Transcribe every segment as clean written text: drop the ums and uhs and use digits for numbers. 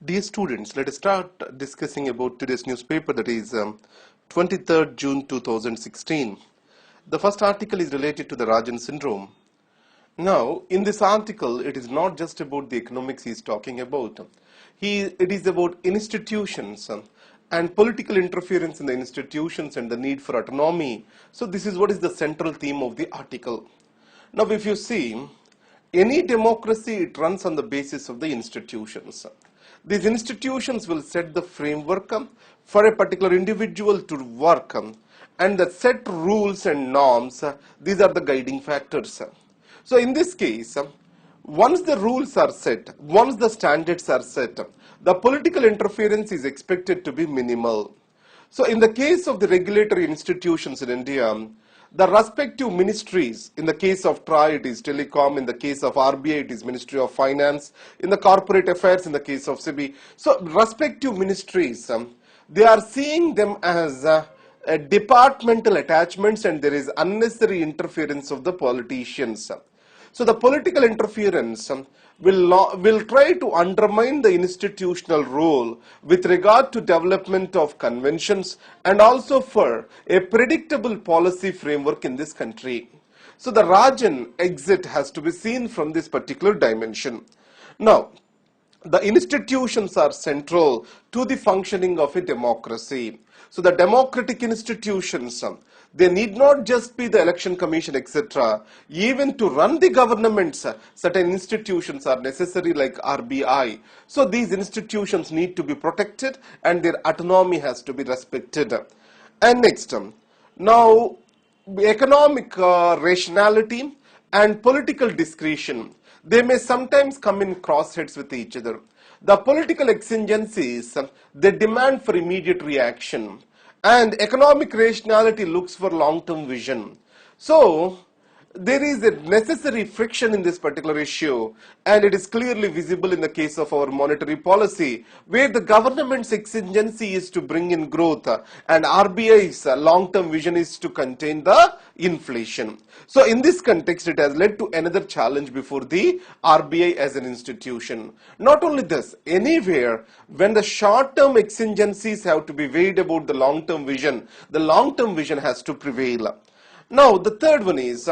Dear students, let us start discussing about today's newspaper, that is 23rd June 2016. The first article is related to the Rajan syndrome. Now, in this article, it is not just about the economics he is talking about. It is about institutions and political interference in the institutions and the need for autonomy. So this is what is the central theme of the article. Now, if you see, any democracy, it runs on the basis of the institutions. These institutions will set the framework for a particular individual to work, and the set rules and norms, these are the guiding factors. So in this case, once the rules are set, once the standards are set, the political interference is expected to be minimal. So in the case of the regulatory institutions in India, the respective ministries, in the case of TRAI, it is Telecom, in the case of RBI, it is Ministry of Finance, in the corporate affairs, in the case of SEBI. So respective ministries, they are seeing them as departmental attachments, and there is unnecessary interference of the politicians. So the political interference will try to undermine the institutional role with regard to development of conventions and also for a predictable policy framework in this country. So the Rajan exit has to be seen from this particular dimension. Now, the institutions are central to the functioning of a democracy. So the democratic institutions, they need not just be the election commission, etc. Even to run the governments, certain institutions are necessary, like RBI. So these institutions need to be protected and their autonomy has to be respected. And next, now economic rationality and political discretion, they may sometimes come in crossheads with each other. The political exigencies, they demand for immediate reaction, and economic rationality looks for long-term vision. So there is a necessary friction in this particular issue, and it is clearly visible in the case of our monetary policy, where the government's exigency is to bring in growth and RBI's long-term vision is to contain the inflation. So in this context, it has led to another challenge before the RBI as an institution. Not only this, anywhere when the short-term exigencies have to be weighed about the long-term vision, the long-term vision has to prevail. Now the third one is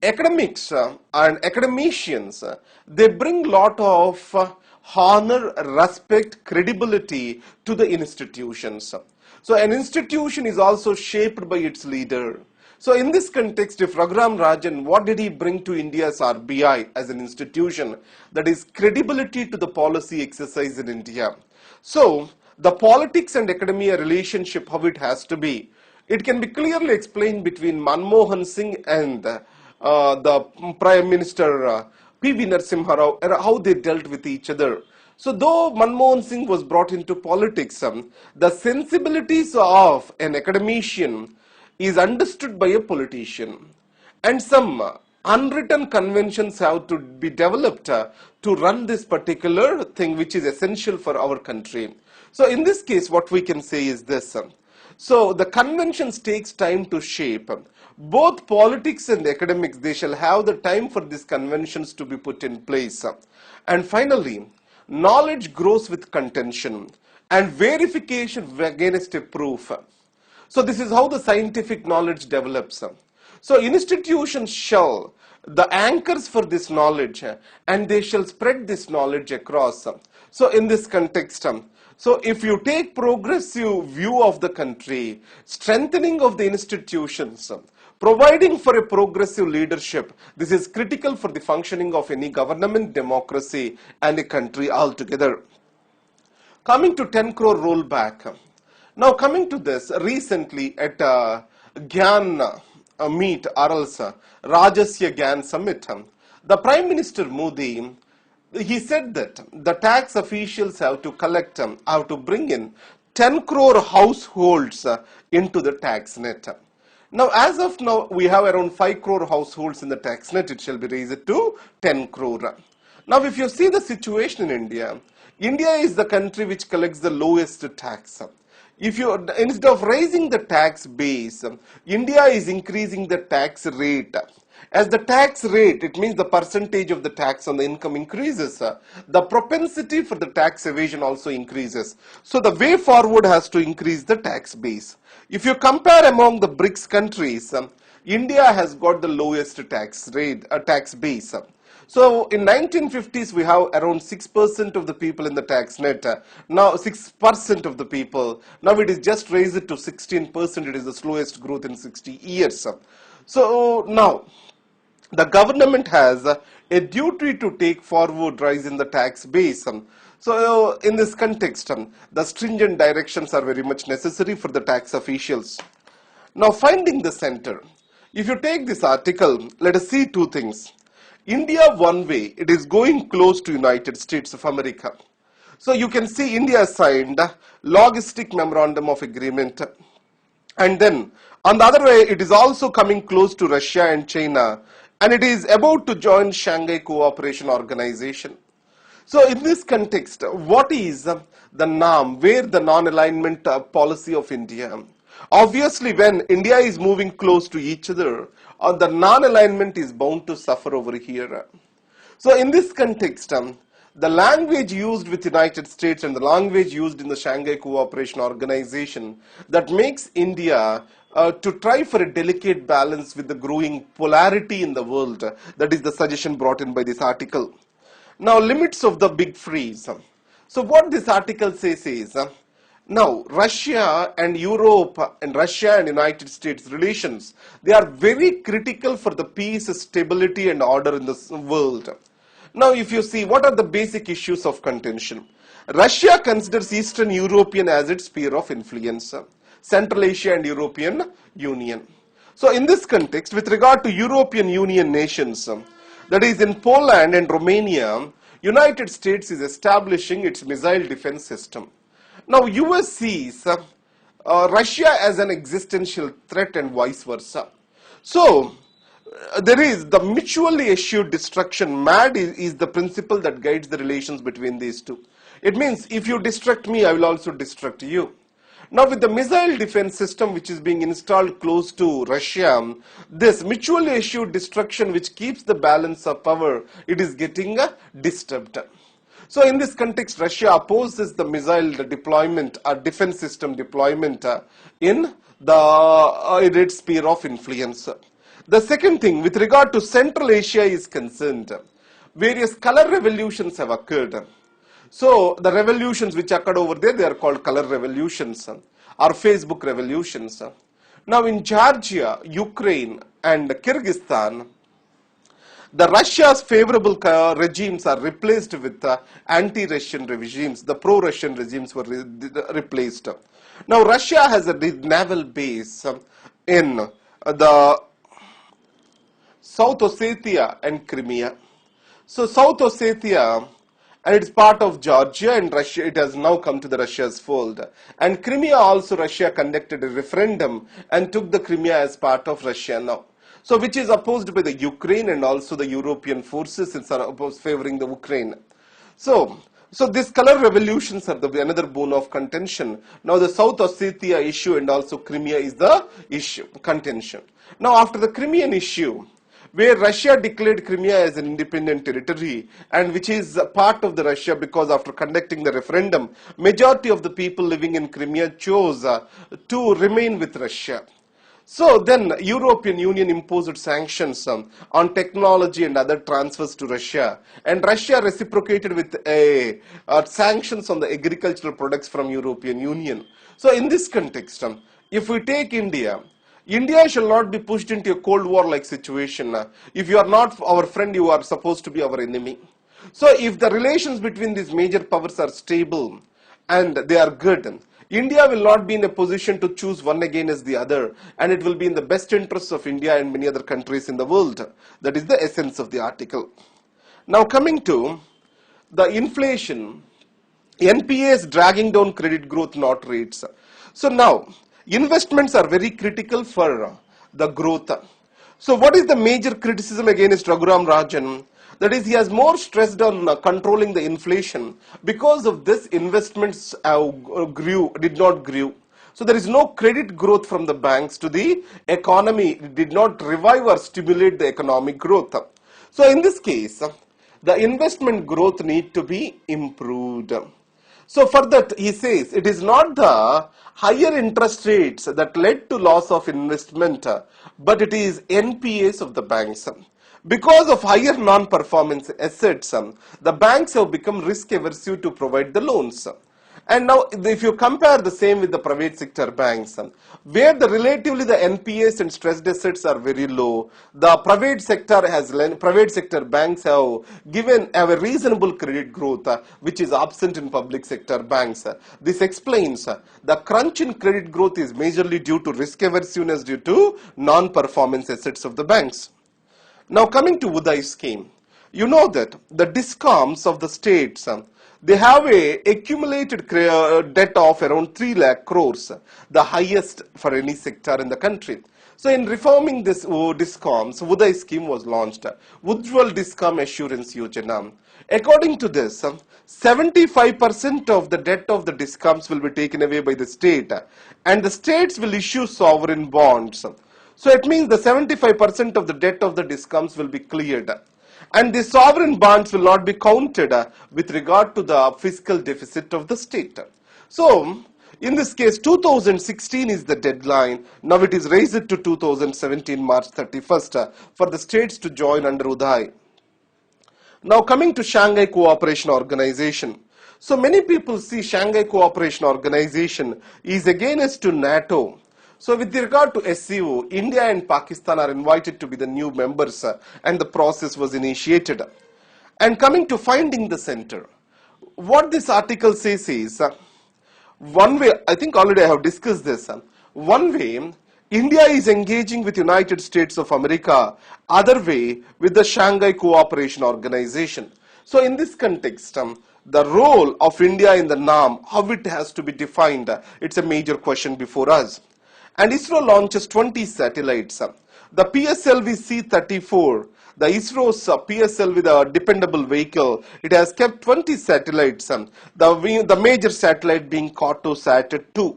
academics and academicians, they bring lot of honor, respect, credibility to the institutions. So an institution is also shaped by its leader. So in this context, if Raghuram Rajan, what did he bring to India's RBI as an institution? That is credibility to the policy exercise in India. So the politics and academia relationship, how it has to be, it can be clearly explained between Manmohan Singh and the Prime Minister P.V. Narasimha Rao, how they dealt with each other. So though Manmohan Singh was brought into politics, the sensibilities of an academician is understood by a politician, and some unwritten conventions have to be developed to run this particular thing, which is essential for our country. So in this case, what we can say is this. So the conventions takes time to shape. Both politics and academics, they shall have the time for these conventions to be put in place. And finally, knowledge grows with contention and verification against a proof. So this is how the scientific knowledge develops. So institutions shall the anchors for this knowledge, and they shall spread this knowledge across. So in this context, so if you take progressive view of the country, strengthening of the institutions, providing for a progressive leadership, this is critical for the functioning of any government, democracy, and a country altogether. Coming to 10 crore rollback. Now coming to this, recently at Gyan meet or else Rajasya Gyan Summit, the Prime Minister Modi, he said that the tax officials have to collect, have to bring in 10 crore households into the tax net. Now as of now, we have around 5 crore households in the tax net, it shall be raised to 10 crore. Now if you see the situation in India, India is the country which collects the lowest tax. If you, instead of raising the tax base, India is increasing the tax rate. As the tax rate, it means the percentage of the tax on the income increases, the propensity for the tax evasion also increases. So the way forward has to increase the tax base. If you compare among the BRICS countries, India has got the lowest tax rate, tax base. So in 1950s, we have around 6% of the people in the tax net. Now 6% of the people. Now it is just raised to 16%. It is the slowest growth in 60 years. So now the government has a duty to take forward rise in the tax base. So in this context, the stringent directions are very much necessary for the tax officials. Now finding the center. If you take this article, let us see two things. India one way, it is going close to United States of America. So you can see India signed logistic memorandum of agreement, and then on the other way it is also coming close to Russia and China, and it is about to join Shanghai Cooperation Organization. So in this context, what is the norm, where the non-alignment policy of India? Obviously, when India is moving close to each other, the non-alignment is bound to suffer over here. So in this context, the language used with United States and the language used in the Shanghai Cooperation Organization, that makes India to try for a delicate balance with the growing polarity in the world. That is the suggestion brought in by this article. Now, limits of the big freeze. So what this article says is, now Russia and Europe and Russia and United States relations, they are very critical for the peace, stability and order in the world. Now if you see, what are the basic issues of contention? Russia considers Eastern European as its sphere of influence, Central Asia and European Union. So in this context, with regard to European Union nations, that is in Poland and Romania, United States is establishing its missile defense system. Now US sees Russia as an existential threat and vice versa. So there is the mutually assured destruction. MAD is the principle that guides the relations between these two. It means if you destruct me, I will also destruct you. Now with the missile defense system which is being installed close to Russia, this mutually assured destruction which keeps the balance of power, it is getting disturbed. So in this context, Russia opposes the missile deployment or defense system deployment in its sphere of influence. The second thing, with regard to Central Asia is concerned, various color revolutions have occurred. So the revolutions which occurred over there, they are called color revolutions or Facebook revolutions. Now in Georgia, Ukraine and Kyrgyzstan, the Russia's favorable regimes are replaced with anti-Russian regimes. The pro-Russian regimes were replaced. Now Russia has a naval base in the South Ossetia and Crimea. So South Ossetia, and it's part of Georgia and Russia, it has now come to the Russia's fold. And Crimea also, Russia conducted a referendum and took the Crimea as part of Russia now. So which is opposed by the Ukraine and also the European forces favoring the Ukraine. So these color revolutions are another bone of contention. Now the South Ossetia issue and also Crimea is the issue, contention. Now after the Crimean issue, where Russia declared Crimea as an independent territory and which is part of the Russia because after conducting the referendum, majority of the people living in Crimea chose to remain with Russia. So then European Union imposed sanctions on technology and other transfers to Russia, and Russia reciprocated with sanctions on the agricultural products from European Union. So in this context, if we take India, India shall not be pushed into a Cold War like situation. If you are not our friend, you are supposed to be our enemy. So if the relations between these major powers are stable and they are good, India will not be in a position to choose one against the other, and it will be in the best interests of India and many other countries in the world. That is the essence of the article. Now coming to the inflation, NPA is dragging down credit growth, not rates. So now, investments are very critical for the growth. So what is the major criticism against Raghuram Rajan? That is, he has more stressed on controlling the inflation. Because of this, investments did not grow. So there is no credit growth from the banks to the economy. It did not revive or stimulate the economic growth. So in this case, the investment growth need to be improved. So for that, he says, it is not the higher interest rates that led to loss of investment, but it is NPAs of the banks. Because of higher non-performance assets, the banks have become risk aversive to provide the loans. And now, if you compare the same with the private sector banks, where relatively the NPAs and stressed assets are very low, the private sector banks have a reasonable credit growth, which is absent in public sector banks. This explains the crunch in credit growth is majorly due to risk aversiveness due to non-performance assets of the banks. Now coming to Uday scheme, you know that the discoms of the states, they have a accumulated debt of around 3 lakh crores, the highest for any sector in the country. So in reforming this discoms, Uday scheme was launched, Ujjwal Discom Assurance Yojana. According to this, 75% of the debt of the discoms will be taken away by the state, and the states will issue sovereign bonds. So it means the 75% of the debt of the discoms will be cleared. And the sovereign bonds will not be counted with regard to the fiscal deficit of the state. So, in this case, 2016 is the deadline. Now it is raised to 2017 March 31st for the states to join under Uday. Now coming to Shanghai Cooperation Organization. So many people see Shanghai Cooperation Organization is against to NATO. So with regard to SCO, India and Pakistan are invited to be the new members and the process was initiated. And coming to finding the center, what this article says is, one way, I think already I have discussed this, one way India is engaging with United States of America, other way with the Shanghai Cooperation Organization. So in this context, the role of India in the NAM, how it has to be defined, it's a major question before us. And ISRO launches 20 satellites. The PSLV C-34, the ISRO's PSLV, the dependable vehicle, it has kept 20 satellites, the major satellite being Cartosat 2.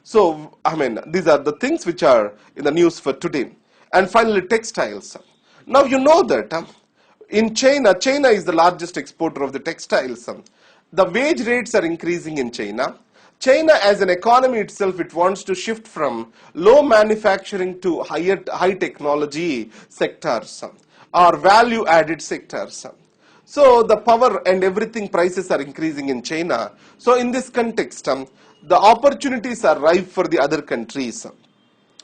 So, I mean, these are the things which are in the news for today. And finally, textiles. Now, you know that in China is the largest exporter of the textiles. The wage rates are increasing in China. China as an economy itself, it wants to shift from low manufacturing to high technology sectors or value added sectors. So the power and everything prices are increasing in China. So in this context, the opportunities are ripe for the other countries.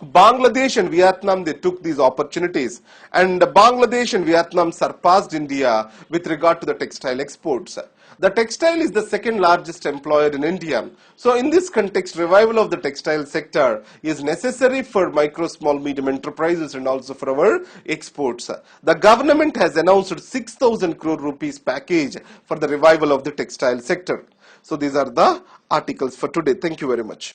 Bangladesh and Vietnam, they took these opportunities, and Bangladesh and Vietnam surpassed India with regard to the textile exports. The textile is the second largest employer in India. So in this context, revival of the textile sector is necessary for micro, small, medium enterprises and also for our exports. The government has announced 6,000 crore rupees package for the revival of the textile sector. So these are the articles for today. Thank you very much.